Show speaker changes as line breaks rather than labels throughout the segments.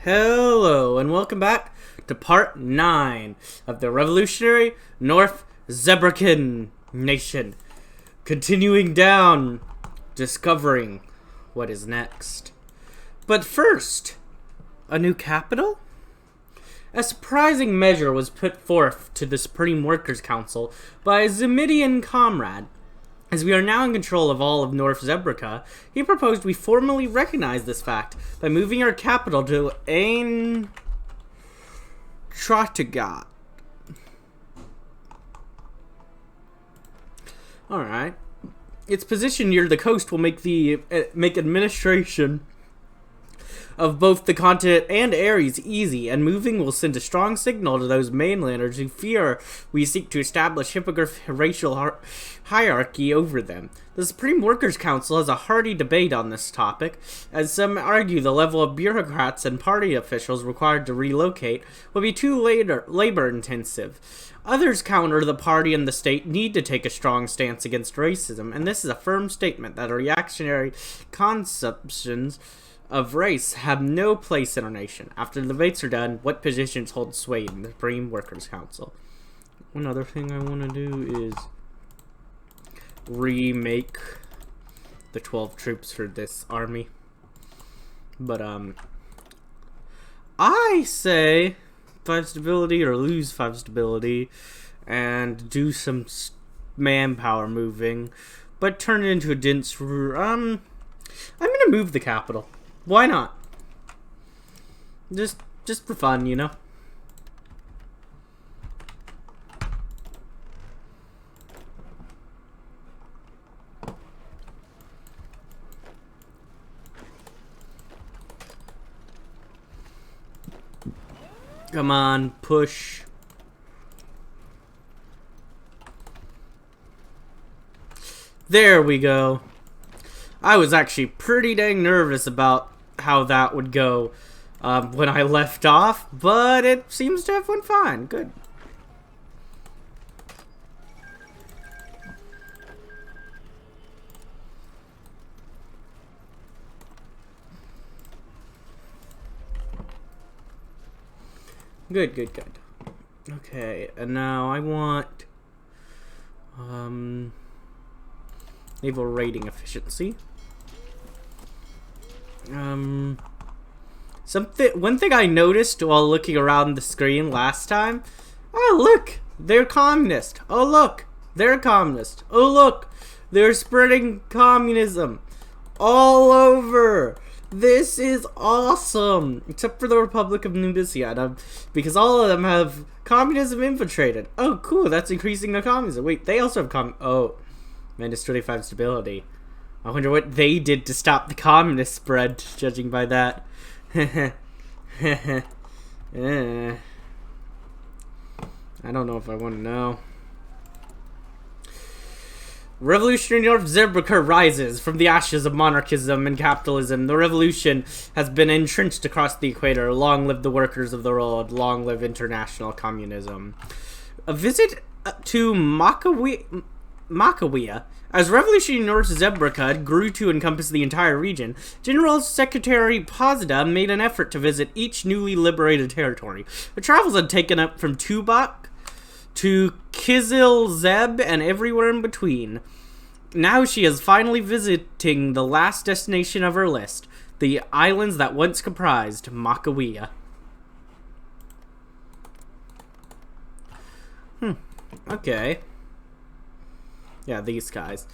Hello, and welcome back to part 9 of the revolutionary North Zebrican nation. Continuing down, discovering what is next. But first, a new capital? A surprising measure was put forth to the Supreme Workers' Council by a Zemidian comrade. As we are now in control of all of North Zebrica, he proposed we formally recognize this fact by moving our capital to Ain Trottegat. Alright. Its position near the coast will make administration of both the continent and Ares easy, and moving will send a strong signal to those mainlanders who fear we seek to establish Hippogriffia racial hierarchy over them. The Supreme Workers' Council has a hearty debate on this topic, as some argue the level of bureaucrats and party officials required to relocate will be too labor-intensive. Others counter the party and the state need to take a strong stance against racism, and this is a firm statement that reactionary conceptions of race have no place in our nation. After the debates are done, what positions hold sway in the Supreme Workers' Council? One other thing I want to do is remake the 12 troops for this army. But, I say 5 stability or lose 5 stability and do some manpower moving, but turn it into a dense, I'm gonna move the capital. Why not? Just for fun, you know? Come on, push. There we go. I was actually pretty dang nervous about how that would go when I left off, but it seems to have went fine. Good. Good. Okay, and now I want naval rating efficiency. One thing I noticed while looking around the screen last time. Oh, look! They're communist. Oh, look! They're communist. Oh, look! They're spreading communism all over. This is awesome! Except for the Republic of Nubicia, because all of them have communism infiltrated. Oh, cool! That's increasing the communism. Wait, they also have oh, minus 25 stability. I wonder what they did to stop the communist spread, judging by that. I don't know if I want to know. Revolutionary North Zebrica rises from the ashes of monarchism and capitalism. The revolution has been entrenched across the equator. Long live the workers of the world. Long live international communism. A visit to Makawea. As Revolutionary North Zebrica grew to encompass the entire region, General Secretary Pozda made an effort to visit each newly liberated territory. The travels had taken up from Tubak to Kizil Zeb and everywhere in between. Now she is finally visiting the last destination of her list, the islands that once comprised Makawea. Okay. Yeah, these guys.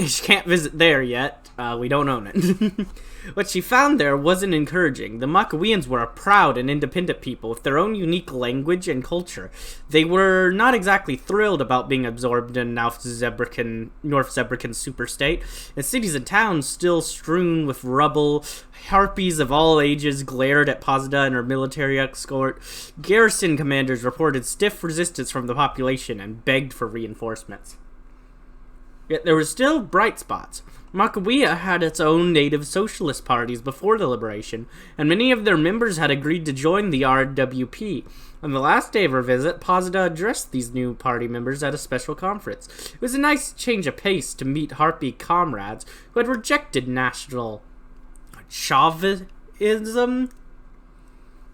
She can't visit there yet. We don't own it. What she found there wasn't encouraging. The Makaweans were a proud and independent people with their own unique language and culture. They were not exactly thrilled about being absorbed in North Zebrican superstate. And cities and towns still strewn with rubble. Harpies of all ages glared at Pozda and her military escort. Garrison commanders reported stiff resistance from the population and begged for reinforcements. Yet there were still bright spots. Makawea had its own native socialist parties before the liberation, and many of their members had agreed to join the RWP. On the last day of her visit, Pozda addressed these new party members at a special conference. It was a nice change of pace to meet Harpy comrades who had rejected national chauvinism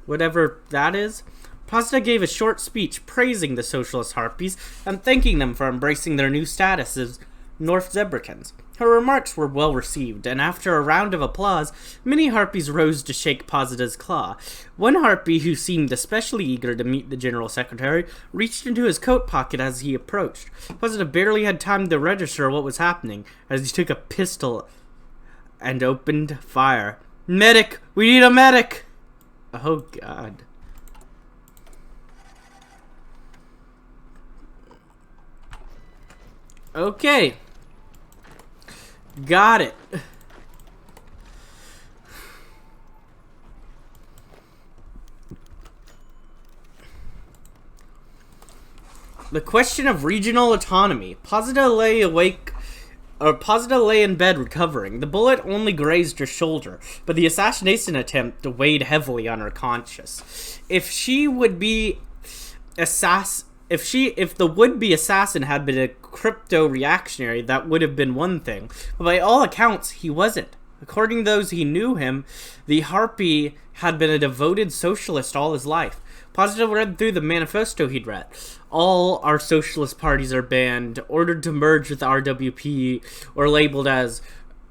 whatever that is. Pasta gave a short speech praising the socialist harpies and thanking them for embracing their new status as North Zebricans. Her remarks were well received, and after a round of applause, many harpies rose to shake Pasda's claw. One harpy, who seemed especially eager to meet the General Secretary, reached into his coat pocket as he approached. Pasda barely had time to register what was happening, as he took a pistol and opened fire. "Medic! We need a medic!" Oh, God. Okay. Got it. The question of regional autonomy. Pasda lay in bed recovering. The bullet only grazed her shoulder, but the assassination attempt weighed heavily on her conscience. If the would-be assassin had been a crypto-reactionary, that would have been one thing. But by all accounts, he wasn't. According to those who knew him, the harpy had been a devoted socialist all his life. Pasda read through the manifesto he'd read. All our socialist parties are banned, ordered to merge with RWP, or labeled as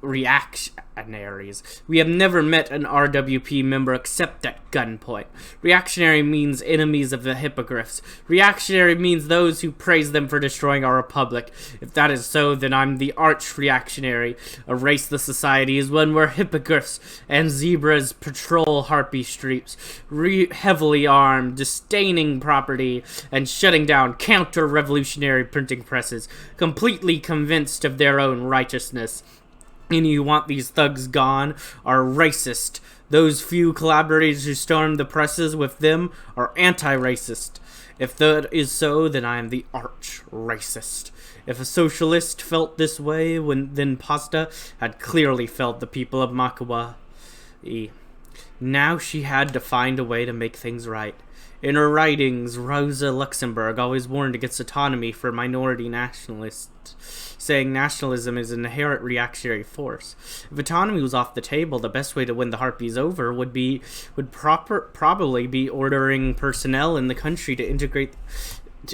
reactionaries. We have never met an RWP member except at gunpoint. Reactionary means enemies of the Hippogriffs. Reactionary means those who praise them for destroying our republic. If that is so, then I'm the arch-reactionary. A raceless society is one where Hippogriffs and zebras patrol harpy streets, heavily armed, disdaining property, and shutting down counter-revolutionary printing presses, completely convinced of their own righteousness. Any who want these thugs gone are racist. Those few collaborators who stormed the presses with them are anti-racist. If that is so, then I am the arch-racist. If a socialist felt this way, then Pasda had clearly felt the people of Makawa. Now she had to find a way to make things right. In her writings, Rosa Luxemburg always warned against autonomy for minority nationalists, saying nationalism is an inherent reactionary force. If autonomy was off the table, the best way to win the harpies over would probably be ordering personnel in the country to integrate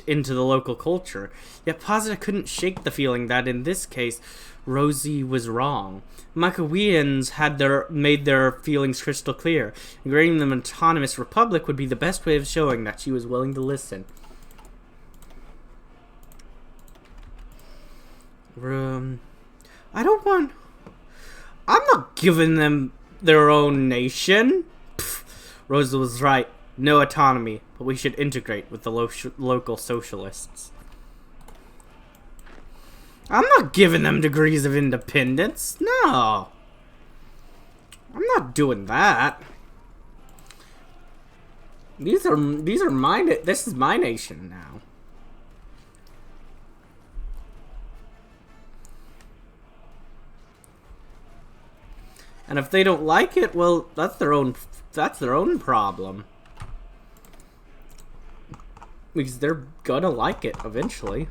into the local culture. Yet Pasda couldn't shake the feeling that in this case, Rosie was wrong. Makaweans had made their feelings crystal clear. Granting them an autonomous republic would be the best way of showing that she was willing to listen. I'm not giving them their own nation. Pfft, Rosa was right. No autonomy, but we should integrate with the local socialists. I'm not giving them degrees of independence. No. I'm not doing that. These are my, this is my nation now. And if they don't like it, well, that's their own problem. Because they're gonna like it eventually.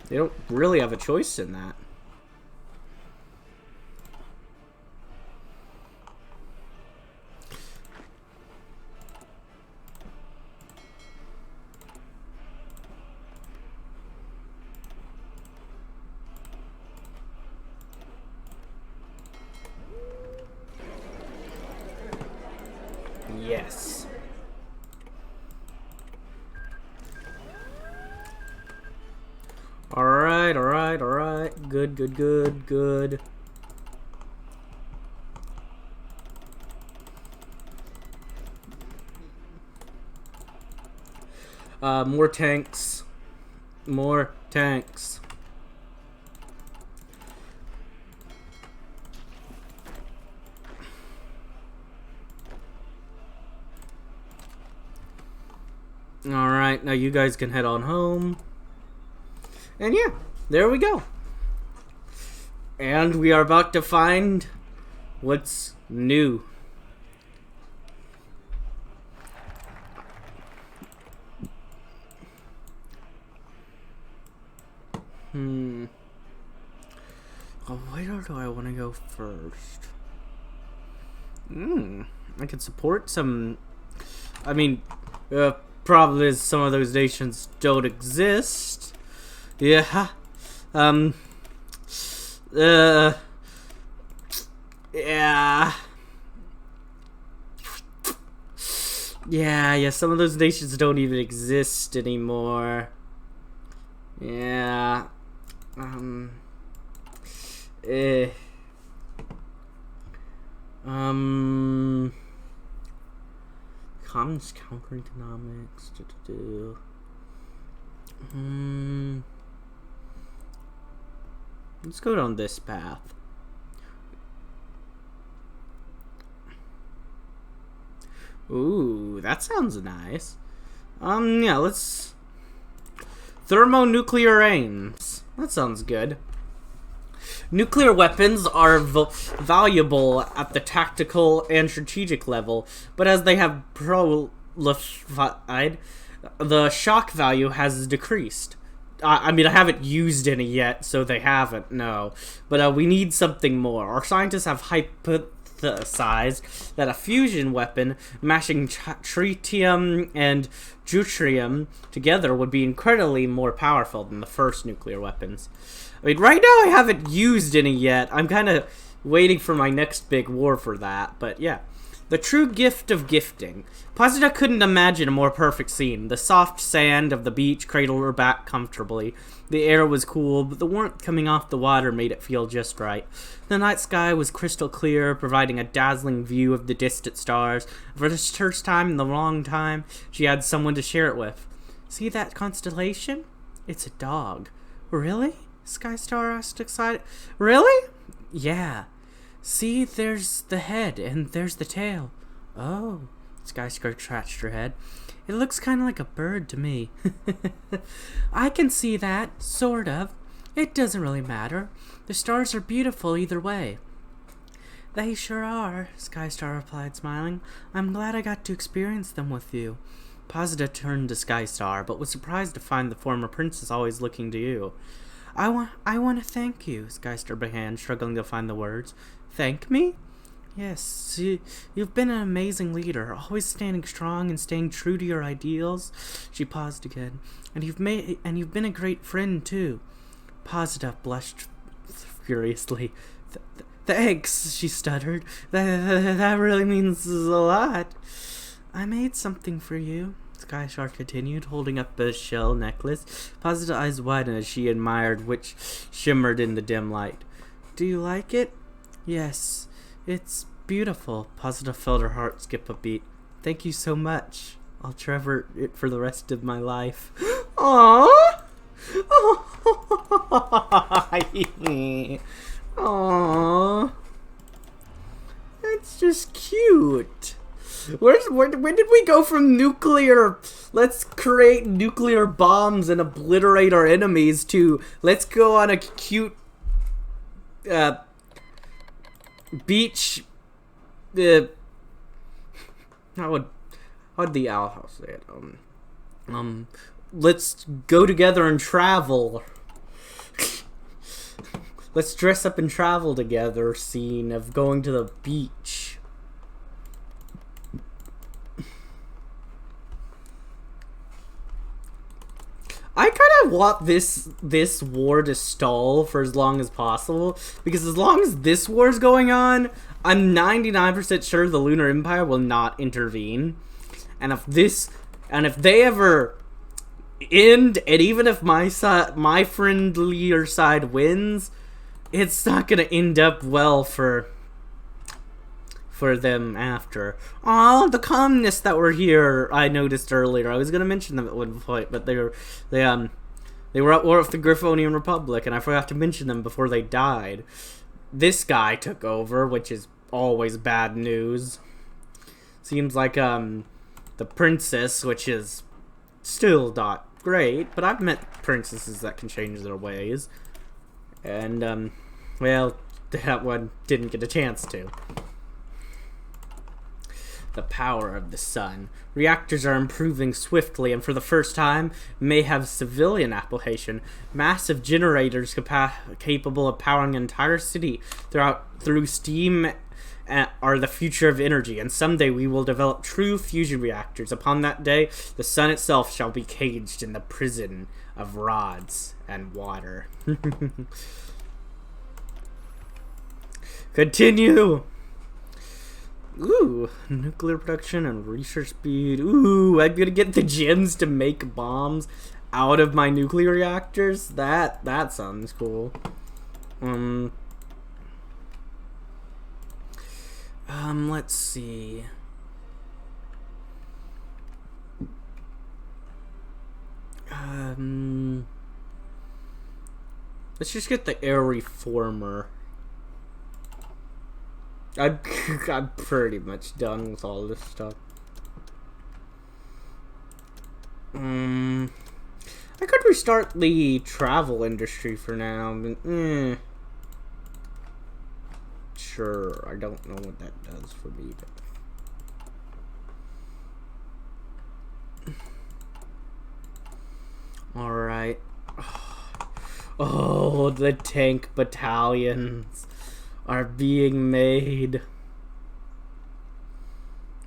They don't really have a choice in that. Yes. Alright. Good. More tanks. Alright, now you guys can head on home. And yeah, there we go. And we are about to find what's new. Where do I want to go first? I could support some. I mean, problem is some of those nations don't exist. Yeah. Yeah. Yeah, some of those nations don't even exist anymore. Yeah. Commons counter economics. Let's go down this path. Ooh, that sounds nice. Yeah, let's... Thermonuclear aims. That sounds good. Nuclear weapons are valuable at the tactical and strategic level, but as they have prolified, the shock value has decreased. I mean, I haven't used any yet, so they haven't, no. But we need something more. Our scientists have hypothesized that a fusion weapon mashing tritium and deuterium together would be incredibly more powerful than the first nuclear weapons. I mean, right now I haven't used any yet. I'm kind of waiting for my next big war for that, but yeah. The true gift of gifting. Posita couldn't imagine a more perfect scene. The soft sand of the beach cradled her back comfortably. The air was cool, but the warmth coming off the water made it feel just right. The night sky was crystal clear, providing a dazzling view of the distant stars. For the first time in a long time, she had someone to share it with. See that constellation? It's a dog. Really? Skystar asked excited. Really? Yeah. See, there's the head, and there's the tail. Oh, Skystar scratched her head. It looks kind of like a bird to me. I can see that, sort of. It doesn't really matter. The stars are beautiful either way. They sure are, Skystar replied, smiling. I'm glad I got to experience them with you. Posita turned to Skystar, but was surprised to find the former princess always looking to you. I want to thank you, Skystar began, struggling to find the words. Thank me? Yes, you've been an amazing leader, always standing strong and staying true to your ideals. She paused again. And you've been a great friend too. Posita blushed furiously. Thanks, she stuttered. That really means a lot. I made something for you, Skystar continued, holding up a shell necklace. Posita's eyes widened as she admired which shimmered in the dim light. Do you like it? Yes, it's beautiful. Posita felt her heart skip a beat. Thank you so much. I'll treasure it for the rest of my life. Aww! Aww! That's just cute. When did we go from nuclear, let's create nuclear bombs and obliterate our enemies, to let's go on a cute beach, how would the Owl House say it? Let's go together and travel. Let's dress up and travel together scene of going to the beach. I kind of want this war to stall for as long as possible, because as long as this war is going on, I'm 99% sure the Lunar Empire will not intervene. And if they ever end, and even if my friendlier side wins, it's not gonna end up well for them after. Oh, the communists that were here, I noticed earlier. I was gonna mention them at one point, but they were at war with the Griffonian Republic, and I forgot to mention them before they died. This guy took over, which is always bad news. Seems like the princess, which is still not great, but I've met princesses that can change their ways, and well, that one didn't get a chance to. The power of the sun. Reactors are improving swiftly, and for the first time may have civilian application. Massive generators capable of powering an entire city through steam are the future of energy, and someday we will develop true fusion reactors. Upon that day, the sun itself shall be caged in the prison of rods and water. Continue! Ooh, nuclear production and research speed. Ooh, I'm gonna get the gems to make bombs out of my nuclear reactors. That sounds cool. Let's see. Let's just get the air reformer. I'm pretty much done with all this stuff. I could restart the travel industry for now, but sure, I don't know what that does for me, but alright. Oh, the tank battalions are being made.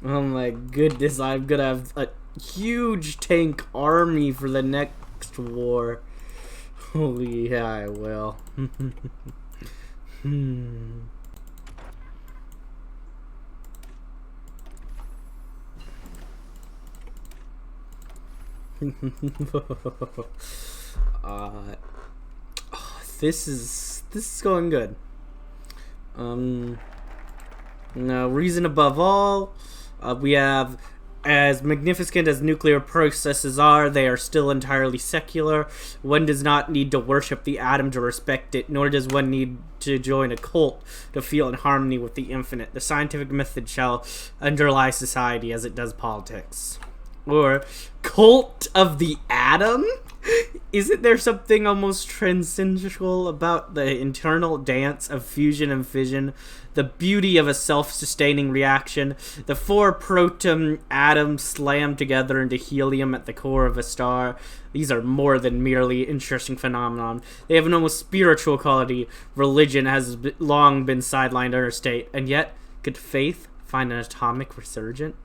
Oh my goodness, I'm gonna have a huge tank army for the next war. Oh yeah, I will. This is going good. Now, reason above all, we have, as magnificent as nuclear processes are, they are still entirely secular. One does not need to worship the atom to respect it, nor does one need to join a cult to feel in harmony with the infinite. The scientific method shall underlie society as it does politics. Or, cult of the atom? Isn't there something almost transcendental about the internal dance of fusion and fission? The beauty of a self-sustaining reaction? The 4 proton atoms slammed together into helium at the core of a star? These are more than merely interesting phenomenon. They have an almost spiritual quality. Religion has long been sidelined in our state, and yet, could faith find an atomic resurgent?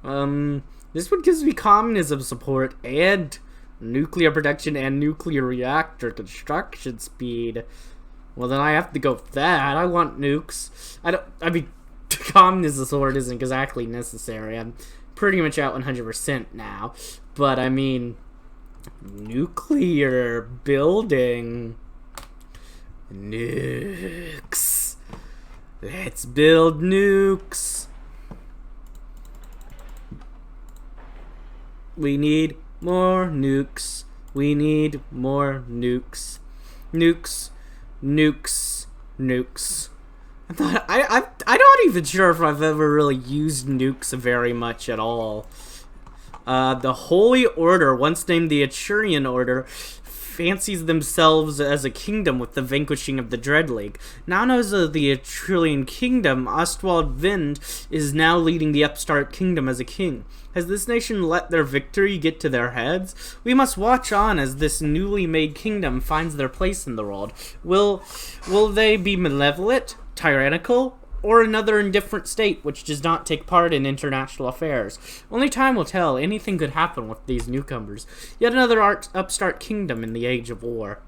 This one gives me communism support and nuclear production and nuclear reactor construction speed. Well, then I have to go with that. I want nukes. I mean, communism support isn't exactly necessary. I'm pretty much out 100% now. But, I mean, nuclear building. Nukes. Let's build nukes. We need more nukes. We need more nukes. Nukes. Nukes. Nukes. I'm not even sure if I've ever really used nukes very much at all. The Holy Order, once named the Etrurian Order, fancies themselves as a kingdom with the vanquishing of the Dread League. Now known as the Etrurian Kingdom, Ostwald Vind is now leading the upstart kingdom as a king. Has this nation let their victory get to their heads? We must watch on as this newly made kingdom finds their place in the world. Will they be malevolent, tyrannical, or another indifferent state which does not take part in international affairs? Only time will tell. Anything could happen with these newcomers. Yet another upstart kingdom in the age of war.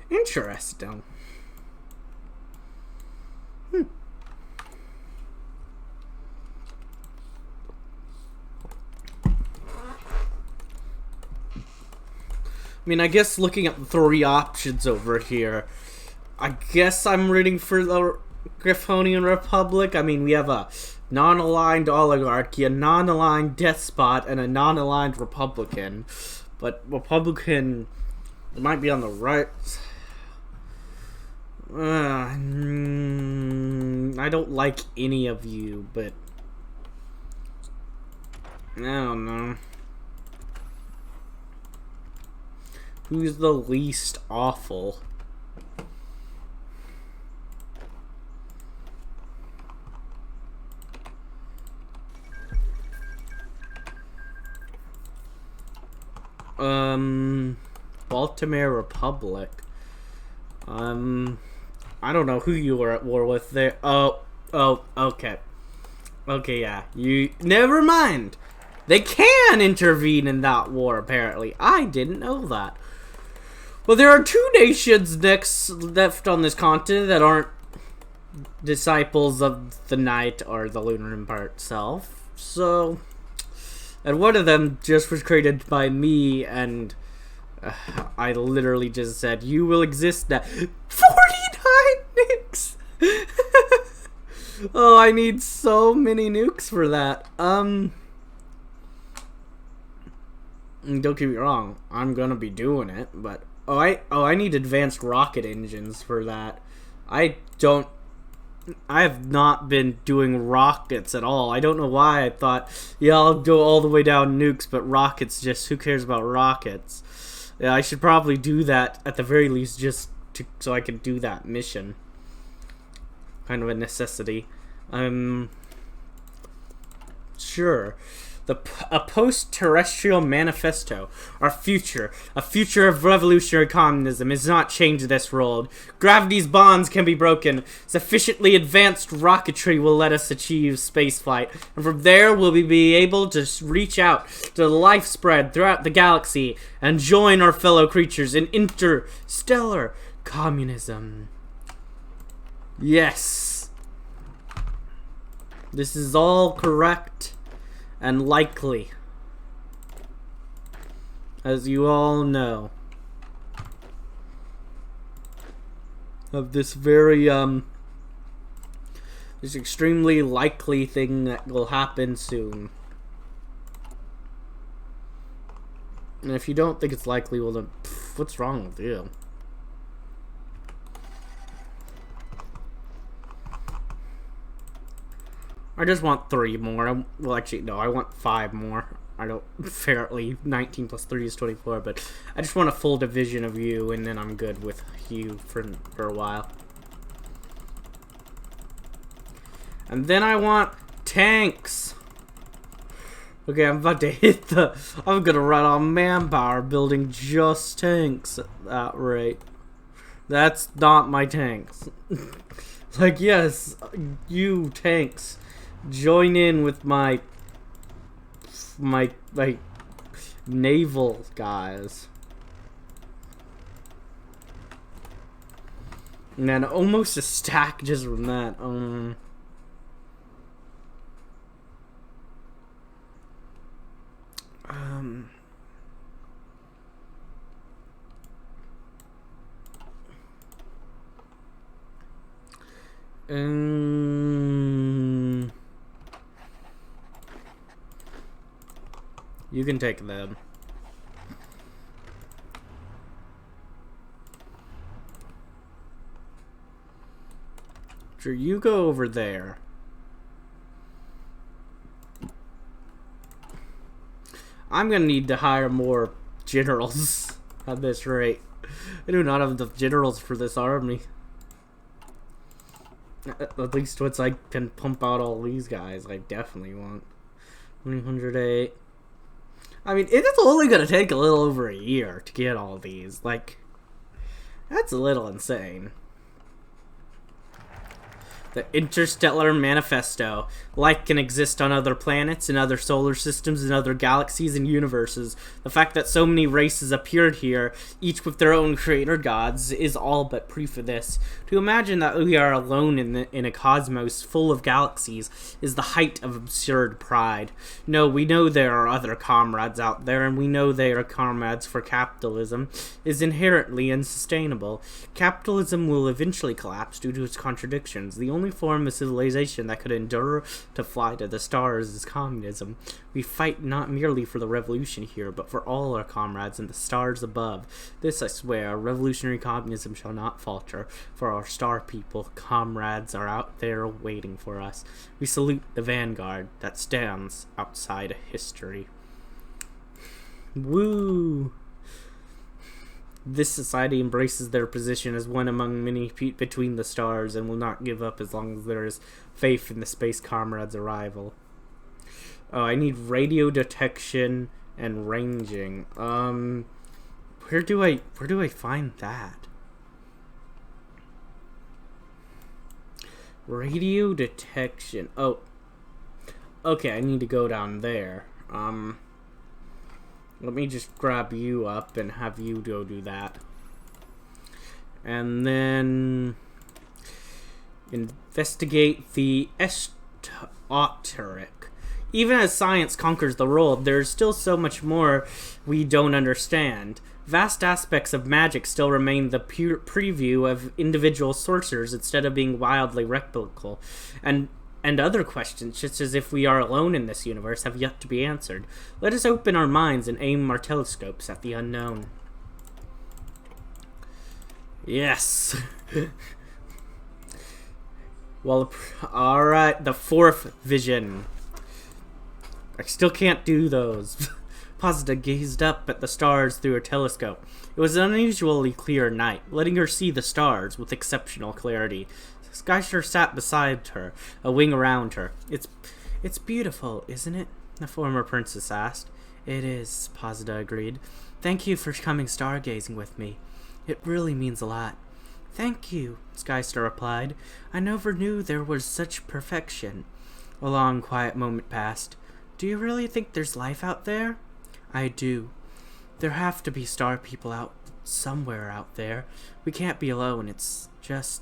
Interesting. I mean, I guess looking at the 3 options over here, I guess I'm rooting for the Griffonian Republic. I mean, we have a non-aligned oligarchy, a non-aligned despot, and a non-aligned Republican. But Republican might be on the right. I don't like any of you, but I don't know. Who's the least awful? Baltimore Republic. I don't know who you were at war with there. Oh, Oh, okay. Okay, yeah. You never mind. They can intervene in that war, apparently. I didn't know that. Well, there are two nations left on this continent that aren't disciples of the night or the lunar empire itself. So, and one of them just was created by me, and I literally just said, "You will exist now." 49 nukes. Oh, I need so many nukes for that. Don't get me wrong, I'm gonna be doing it, but I need advanced rocket engines for that. I have not been doing rockets at all. I don't know why I thought, yeah, I'll go all the way down nukes, but rockets, just who cares about rockets? Yeah, I should probably do that at the very least, just so I can do that mission. Kind of a necessity. Sure. A post-terrestrial manifesto. Our future. A future of revolutionary communism is not changed this world. Gravity's bonds can be broken. Sufficiently advanced rocketry will let us achieve spaceflight. And from there, we'll be able to reach out to the life spread throughout the galaxy and join our fellow creatures in interstellar communism. Yes. This is all correct and likely, as you all know, of this very this extremely likely thing that will happen soon. And if you don't think it's likely, well then, what's wrong with you? I just want 3 more. Well, actually, no, I want 5 more. I don't, fairly, 19 plus 3 is 24, but I just want a full division of you, and then I'm good with you for a while. And then I want tanks. Okay, I'm about to hit I'm gonna run on manpower building just tanks at that rate. That's not my tanks. Like, yes, you tanks. Join in with my naval guys. And then almost a stack just from that. You can take them. Sure, you go over there. I'm gonna need to hire more generals at this rate. I do not have the generals for this army. At least once I can pump out all these guys, I definitely want 108. I mean, it's only gonna take a little over a year to get all these. Like, that's a little insane. The Interstellar Manifesto. Life can exist on other planets, in other solar systems, in other galaxies and universes. The fact that so many races appeared here, each with their own creator gods, is all but proof of this. To imagine that we are alone in a cosmos full of galaxies is the height of absurd pride. No, we know there are other comrades out there, and we know they are comrades, for capitalism is inherently unsustainable. Capitalism will eventually collapse due to its contradictions. The only form of civilization that could endure to fly to the stars is communism. We fight not merely for the revolution here, but for all our comrades in the stars above. This I swear, revolutionary communism shall not falter, for our star people, comrades, are out there waiting for us. We salute the vanguard that stands outside of history. Woo! This society embraces their position as one among many between the stars and will not give up as long as there is faith in the space comrades' arrival. Oh, I need radio detection and ranging. Where do I find that? Radio detection. Oh. Okay, I need to go down there. Let me just grab you up and have you go do that. And then investigate the Eudster. Even as science conquers the world, there's still so much more we don't understand. Vast aspects of magic still remain the pure preview of individual sorcerers instead of being wildly replicable. And other questions, just as if we are alone in this universe, have yet to be answered. Let us open our minds and aim our telescopes at the unknown. Yes. Well, alright, the fourth vision. I still can't do those. Posita gazed up at the stars through her telescope. It was an unusually clear night, letting her see the stars with exceptional clarity. Skystar sat beside her, a wing around her. It's beautiful, isn't it? The former princess asked. It is, Posita agreed. Thank you for coming stargazing with me. It really means a lot. Thank you, Skystar replied. I never knew there was such perfection. A long, quiet moment passed. Do you really think there's life out there? I do. There have to be star people somewhere out there. We can't be alone. It's just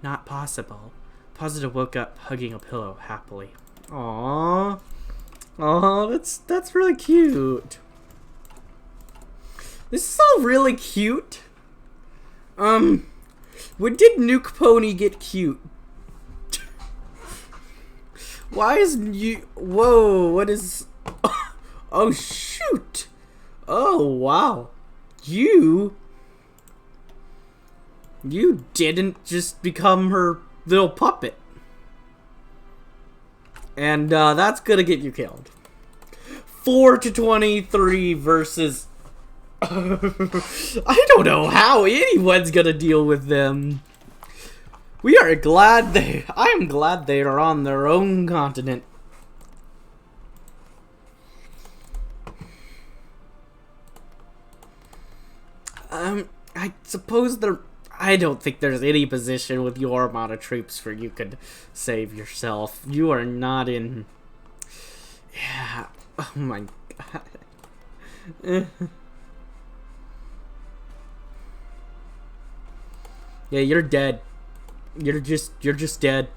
not possible. Posita woke up hugging a pillow happily. Aww. Aww, that's really cute. This is all really cute. When did Nuke Pony get cute? Why is you... Whoa, what is... Oh, shoot. Oh, wow. You didn't just become her little puppet. And, that's gonna get you killed. 4-23 versus... I don't know how anyone's gonna deal with them. We are glad I am glad they are on their own continent. I suppose I don't think there's any position with your amount of troops where you could save yourself. You are not in... Yeah. Oh my god. Yeah, you're dead. You're just dead.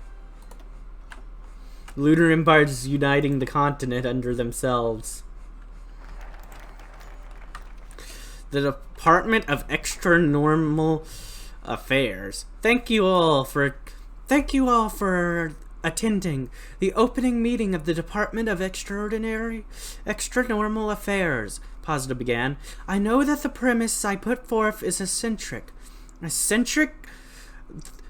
Lunar Empire's uniting the continent under themselves. The Department of Extranormal Affairs. Thank you all for attending the opening meeting of the Department of Extranormal Affairs, Posita began. I know that the premise I put forth is eccentric. Eccentric?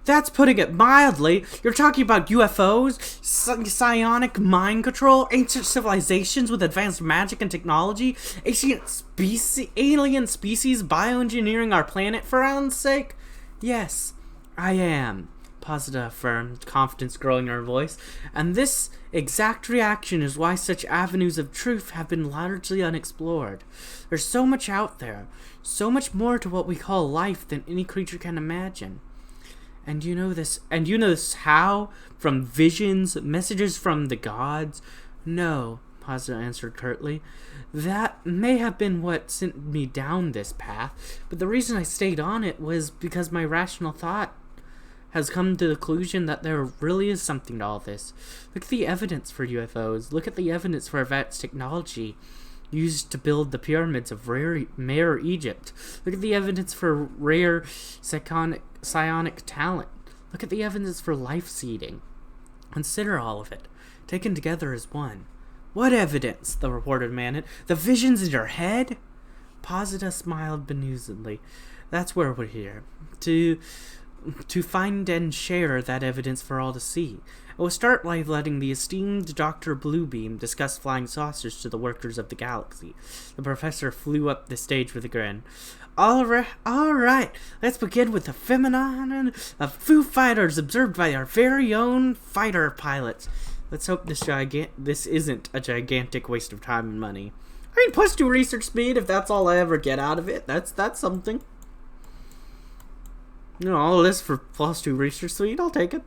That's putting it mildly. You're talking about UFOs, psionic mind control, ancient civilizations with advanced magic and technology, alien species bioengineering our planet for Alan's sake? Yes, I am, Posita affirmed, confidence growing in her voice. And this exact reaction is why such avenues of truth have been largely unexplored. There's so much out there, so much more to what we call life than any creature can imagine. And you know this how? From visions, messages from the gods? No, Posita answered curtly. That may have been what sent me down this path, but the reason I stayed on it was because my rational thought has come to the conclusion that there really is something to all this. Look at the evidence for UFOs. Look at the evidence for advanced technology used to build the pyramids of Mare Egypt. Look at the evidence for rare psionic talent. Look at the evidence for life seeding. Consider all of it, taken together as one. What evidence? The reporter demanded. The visions in your head? Posita smiled bemusedly. That's where we're here. To find and share that evidence for all to see. I will start by letting the esteemed Dr. Bluebeam discuss flying saucers to the workers of the galaxy. The professor flew up the stage with a grin. All right, let's begin with the phenomenon of Foo Fighters observed by our very own fighter pilots. Let's hope this isn't a gigantic waste of time and money. I mean, +2 research speed, if that's all I ever get out of it, that's something. You know, all this for +2 research speed, I'll take it.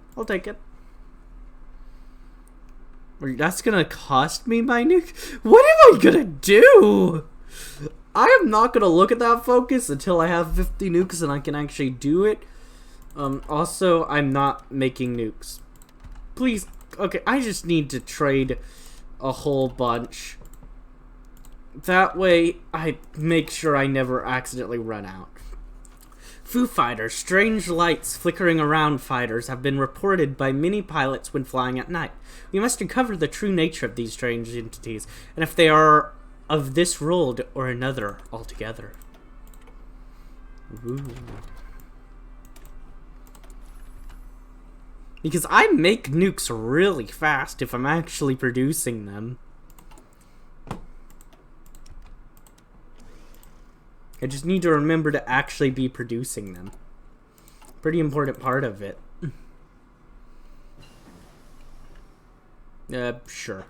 That's gonna cost me my nuke? What am I gonna do? I am not gonna look at that focus until I have 50 nukes and I can actually do it. Also, I'm not making nukes. Please, okay, I just need to trade a whole bunch. That way, I make sure I never accidentally run out. Foo Fighters, strange lights flickering around fighters have been reported by many pilots when flying at night. We must uncover the true nature of these strange entities, and if they are of this world or another altogether. Ooh. Because I make nukes really fast if I'm actually producing them. I just need to remember to actually be producing them. Pretty important part of it. Sure.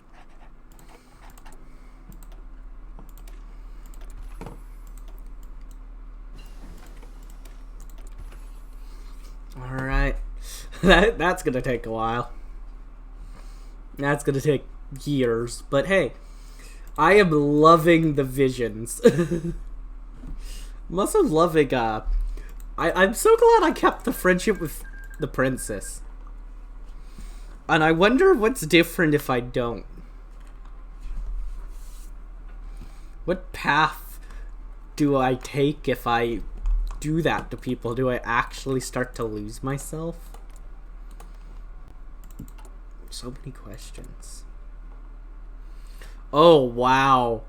Alright. That's gonna take a while. That's gonna take years. But hey, I am loving the visions. I'm also loving, I'm so glad I kept the friendship with the princess. And I wonder what's different if I don't. What path do I take if I do that to people? Do I actually start to lose myself? So many questions. Oh, wow.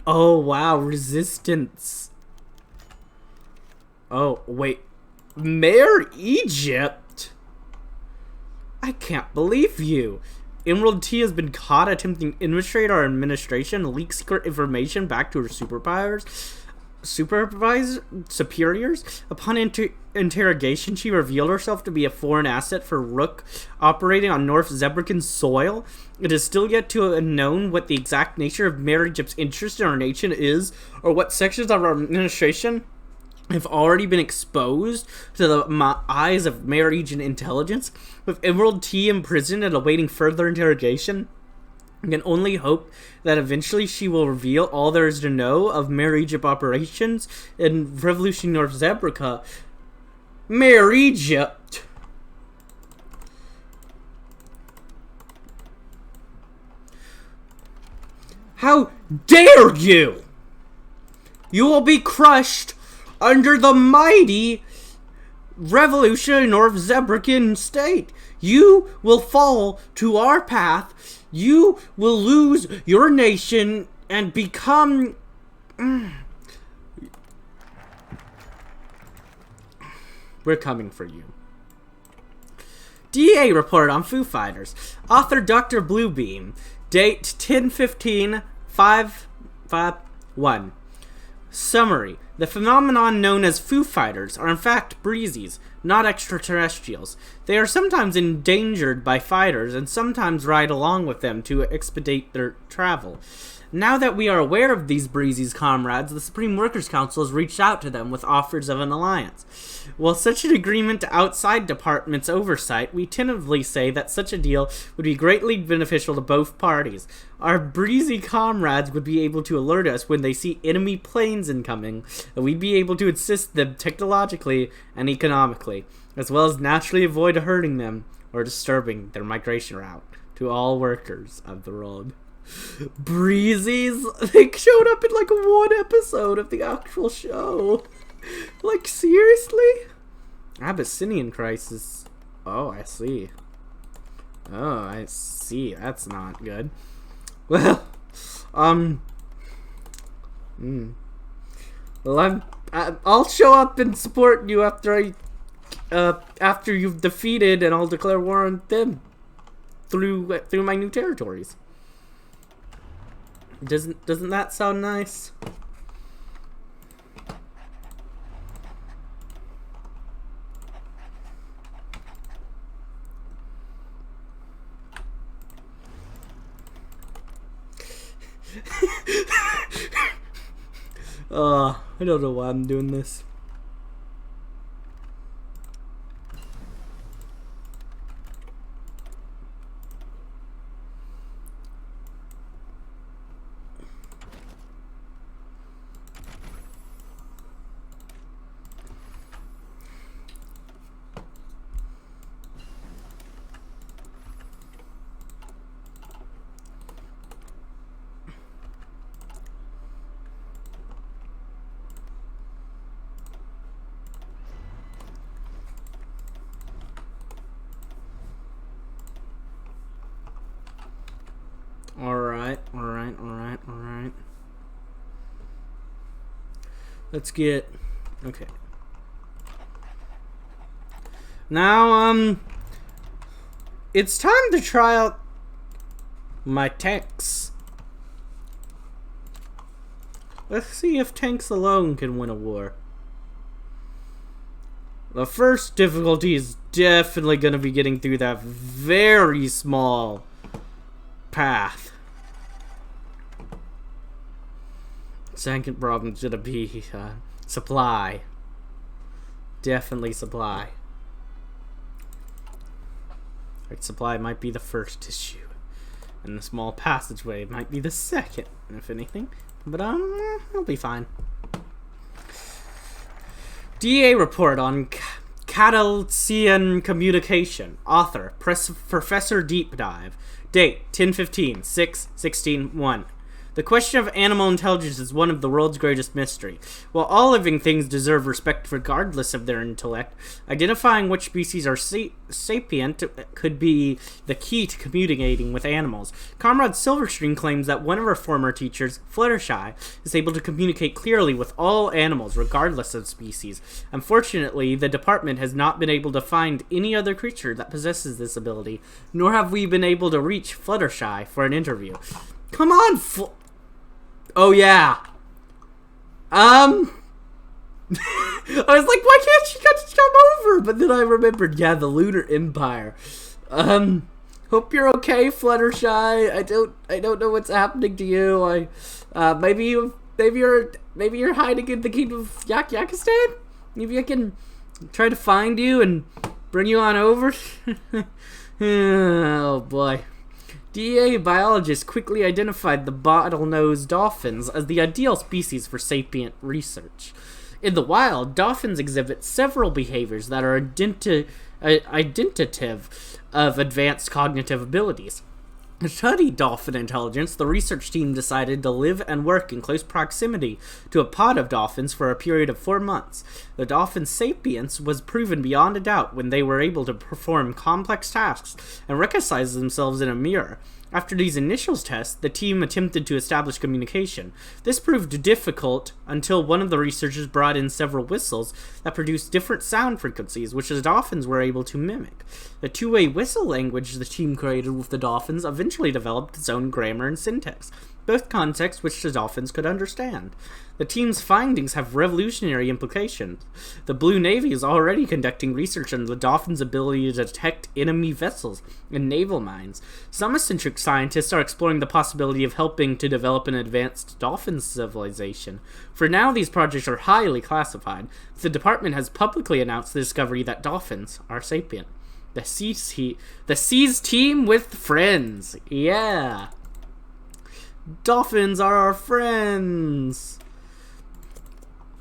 Oh, wow. Resistance. Oh, wait. Mayor Egypt? I can't believe you. Emerald T has been caught attempting to infiltrate our administration and leak secret information back to her superiors. Upon interrogation, she revealed herself to be a foreign asset for Rook operating on North Zebrican soil. It is still yet to be known what the exact nature of Mayor Egypt's interest in our nation is, or what sections of our administration have already been exposed to the eyes of Mayor Egypt intelligence. With Emerald T imprisoned and awaiting further interrogation, I can only hope that eventually she will reveal all there is to know of Mayor Egypt operations in Revolution North Zebrica. Mayor Egypt! How dare you! You will be crushed under the mighty Revolution North Zebrican state. You will fall to our path. You will lose your nation and become... We're coming for you. DA report on Foo Fighters. Author Dr. Bluebeam. Date 10/15/551. Summary. The phenomenon known as Foo Fighters are in fact breezies, not extraterrestrials. They are sometimes endangered by fighters and sometimes ride along with them to expedite their travel. Now that we are aware of these breezies, comrades, the Supreme Workers' Council has reached out to them with offers of an alliance. While such an agreement outside department's oversight, we tentatively say that such a deal would be greatly beneficial to both parties. Our breezy comrades would be able to alert us when they see enemy planes incoming, and we'd be able to assist them technologically and economically, as well as naturally avoid hurting them or disturbing their migration route to all workers of the world. Breezies? They showed up in like one episode of the actual show. Like, seriously? Abyssinian Crisis. Oh, I see. Oh, I see. That's not good. Well, well, I'll show up and support you after after you've defeated, and I'll declare war on them through my new territories. Doesn't that sound nice? I don't know why I'm doing this. Alright. Let's get... Okay. Now, it's time to try out my tanks. Let's see if tanks alone can win a war. The first difficulty is definitely going to be getting through that very small path. Second problem is going to be supply. Definitely supply. Right, supply might be the first issue. And the small passageway might be the second, if anything. But, it'll be fine. DA report on Catalan communication. Author, Professor Deep Dive. Date, 10/15/6/16/1. The question of animal intelligence is one of the world's greatest mystery. While all living things deserve respect regardless of their intellect, identifying which species are sapient could be the key to communicating with animals. Comrade Silverstream claims that one of her former teachers, Fluttershy, is able to communicate clearly with all animals regardless of species. Unfortunately, the department has not been able to find any other creature that possesses this ability, nor have we been able to reach Fluttershy for an interview. Come on, oh, yeah. I was like, why can't she just come over? But then I remembered, yeah, the Lunar Empire. Hope you're okay, Fluttershy. I don't know what's happening to you. Maybe you're hiding in the kingdom of Yakistan? Maybe I can try to find you and bring you on over. Oh, boy. DEA biologists quickly identified the bottlenose dolphins as the ideal species for sapient research. In the wild, dolphins exhibit several behaviors that are identitative of advanced cognitive abilities. To study dolphin intelligence, the research team decided to live and work in close proximity to a pod of dolphins for a period of 4 months. The dolphins' sapience was proven beyond a doubt when they were able to perform complex tasks and recognize themselves in a mirror. After these initial tests, the team attempted to establish communication. This proved difficult until one of the researchers brought in several whistles that produced different sound frequencies, which the dolphins were able to mimic. The two-way whistle language the team created with the dolphins eventually developed its own grammar and syntax, both contexts which the dolphins could understand. The team's findings have revolutionary implications. The Blue Navy is already conducting research on the dolphins' ability to detect enemy vessels and naval mines. Some eccentric scientists are exploring the possibility of helping to develop an advanced dolphin civilization. For now, these projects are highly classified. The department has publicly announced the discovery that dolphins are sapient. The Seas team with friends. Yeah. Dolphins are our friends.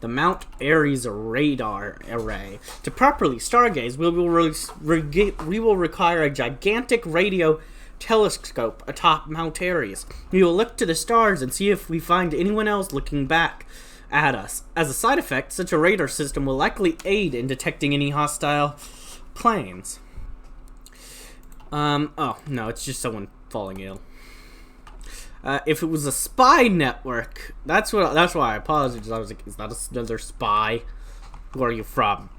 The Mount Ares radar array. To properly stargaze, we will require a gigantic radio telescope atop Mount Ares. We will look to the stars and see if we find anyone else looking back at us. As a side effect, such a radar system will likely aid in detecting any hostile planes. Oh, no, it's just someone falling ill. If it was a spy network, that's why I apologized. I was like, is that another spy? Where are you from?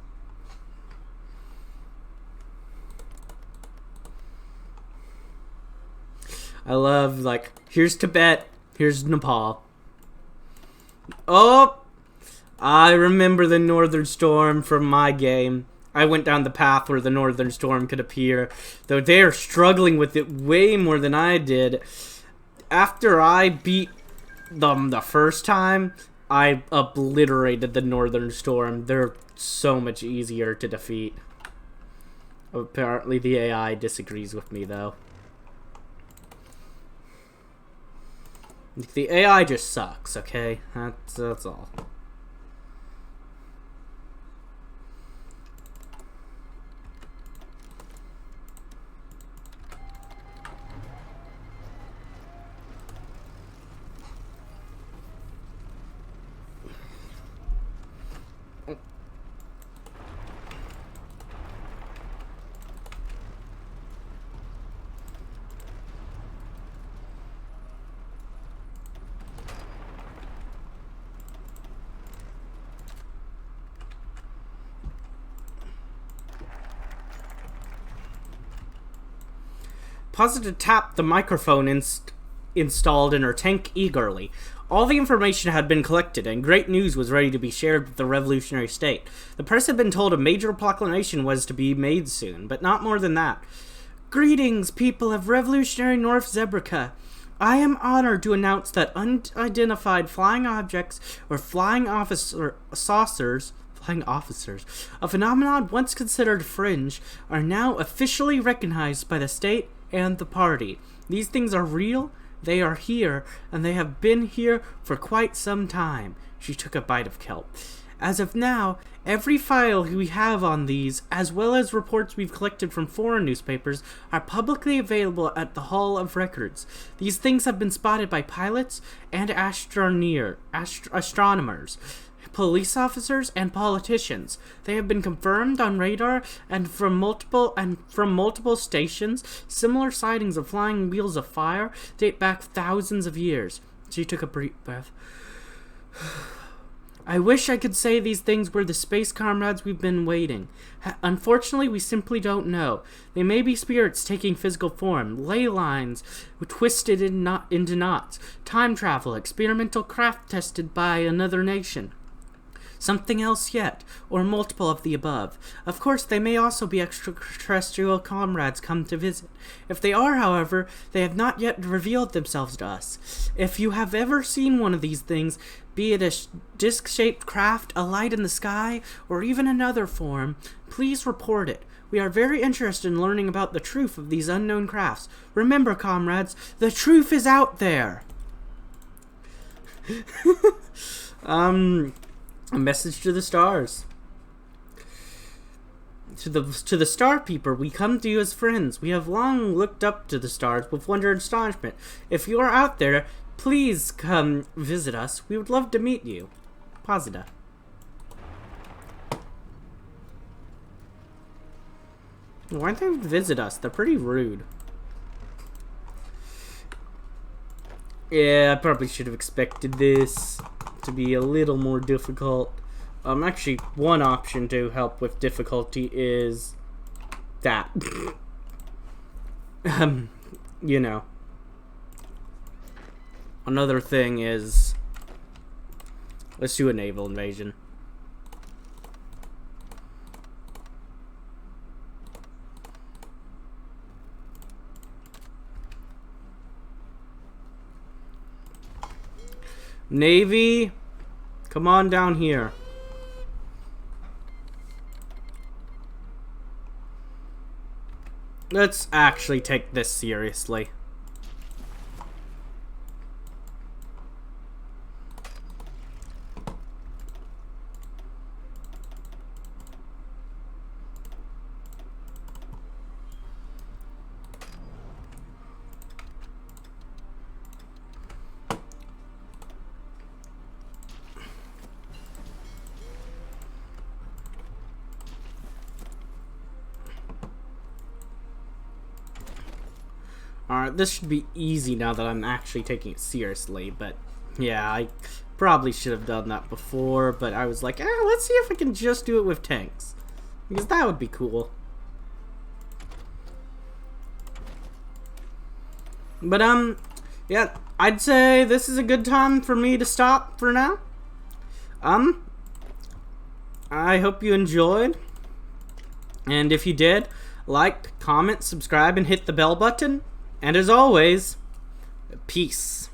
I love, like, here's Tibet, here's Nepal. Oh! I remember the Northern Storm from my game. I went down the path where the Northern Storm could appear, though they're struggling with it way more than I did. After I beat them the first time, I obliterated the Northern Storm. They're so much easier to defeat. Apparently the AI disagrees with me, though. The AI just sucks, okay? That's all. Posita tapped the microphone installed in her tank eagerly. All the information had been collected, and great news was ready to be shared with the revolutionary state. The press had been told a major proclamation was to be made soon, but not more than that. Greetings, people of revolutionary North Zebrica. I am honored to announce that unidentified flying objects, or flying officers, a phenomenon once considered fringe, are now officially recognized by the state and the party. These things are real, they are here, and they have been here for quite some time. She took a bite of kelp. As of now, every file we have on these, as well as reports we've collected from foreign newspapers, are publicly available at the Hall of Records. These things have been spotted by pilots and astronomers, police officers, and politicians. They have been confirmed on radar and from multiple stations. Similar sightings of flying wheels of fire date back thousands of years. She took a brief breath. I wish I could say these things were the space comrades we've been waiting. Unfortunately, we simply don't know. They may be spirits taking physical form, ley lines twisted into knots, time travel, experimental craft tested by another nation. Something else yet, or multiple of the above. Of course, they may also be extraterrestrial comrades come to visit. If they are, however, they have not yet revealed themselves to us. If you have ever seen one of these things, be it a disc-shaped craft, a light in the sky, or even another form, please report it. We are very interested in learning about the truth of these unknown crafts. Remember, comrades, the truth is out there! A message to the stars. To the star peeper, we come to you as friends. We have long looked up to the stars with wonder and astonishment. If you are out there, please come visit us. We would love to meet you. Posita. Why don't they visit us? They're pretty rude. Yeah, I probably should have expected this to be a little more difficult. Actually, one option to help with difficulty is that. You know. Another thing is, let's do a naval invasion. Navy, come on down here. Let's actually take this seriously. Alright, this should be easy now that I'm actually taking it seriously, but yeah, I probably should have done that before, but I was like, let's see if I can just do it with tanks, because that would be cool. But, yeah, I'd say this is a good time for me to stop for now. I hope you enjoyed, and if you did, like, comment, subscribe, and hit the bell button. And as always, peace.